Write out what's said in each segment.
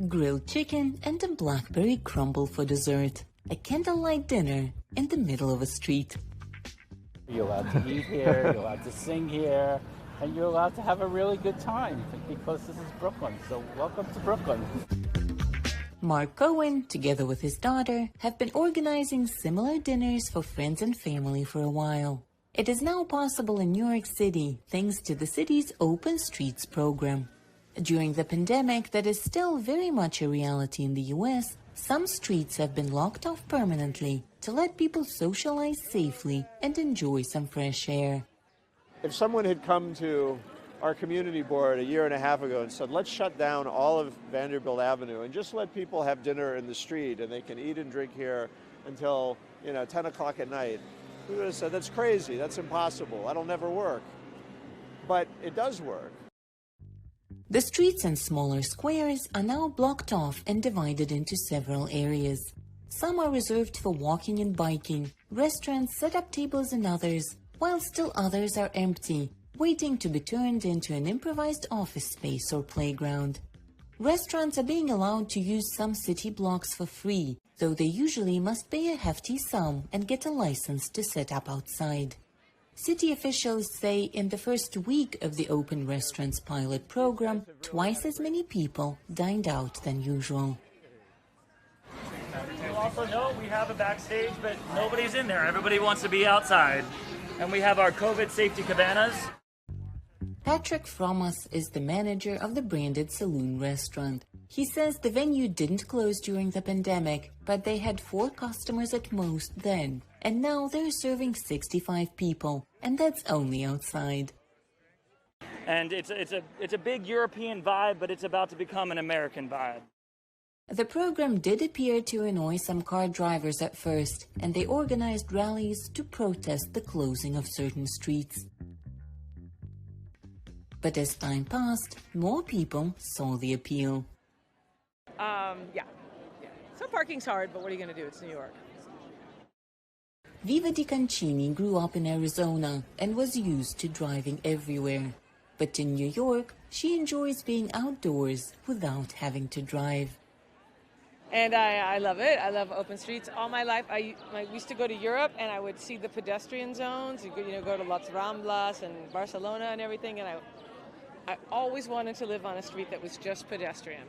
Grilled chicken and a blackberry crumble for dessert. A candlelight dinner in the middle of a street. You're allowed to eat here, you're allowed to sing here, and you're allowed to have a really good time because this is Brooklyn. So welcome to Brooklyn. Mark Cohen, together with his daughter, have been organizing similar dinners for friends and family for a while. It is now possible in New York City thanks to the city's Open Streets program. During the pandemic that is still very much a reality in the US, some streets have been locked off permanently to let people socialize safely and enjoy some fresh air. If someone had come to our community board a year and a half ago and said, let's shut down all of Vanderbilt Avenue and just let people have dinner in the street and they can eat and drink here until 10 o'clock at night, we would have said, that's crazy, that's impossible, that'll never work. But it does work. The streets and smaller squares are now blocked off and divided into several areas. Some are reserved for walking and biking. Restaurants set up tables in others, while still others are empty, waiting to be turned into an improvised office space or playground. Restaurants are being allowed to use some city blocks for free, though they usually must pay a hefty sum and get a license to set up outside. City officials say in the first week of the Open Restaurants pilot program, twice as many people dined out than usual. You also know we have a backstage, but nobody's in there. Everybody wants to be outside. And we have our COVID safety cabanas. Patrick Fromas is the manager of the branded saloon restaurant. He says the venue didn't close during the pandemic, but they had 4 customers at most then. And now they're serving 65 people, and that's only outside. And it's a big European vibe, but it's about to become an American vibe. The program did appear to annoy some car drivers at first, and they organized rallies to protest the closing of certain streets. But as time passed, more people saw the appeal. Yeah. Some parking's hard, but what are you going to do? It's New York. Viva Di Cancini grew up in Arizona and was used to driving everywhere. But in New York, she enjoys being outdoors without having to drive. And I love it. I love open streets. All my life, I used to go to Europe and I would see the pedestrian zones. Go to Las Ramblas and Barcelona and everything. And I always wanted to live on a street that was just pedestrian.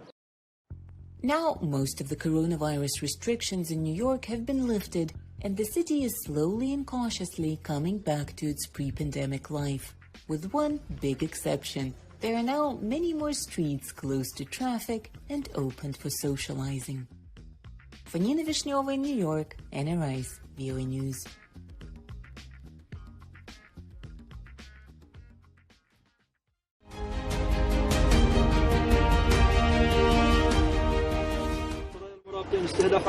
Now, most of the coronavirus restrictions in New York have been lifted, and the city is slowly and cautiously coming back to its pre-pandemic life. With one big exception, there are now many more streets closed to traffic and open for socializing. For Nina Vishneva in New York, Anna Rice-VOA News. استهداف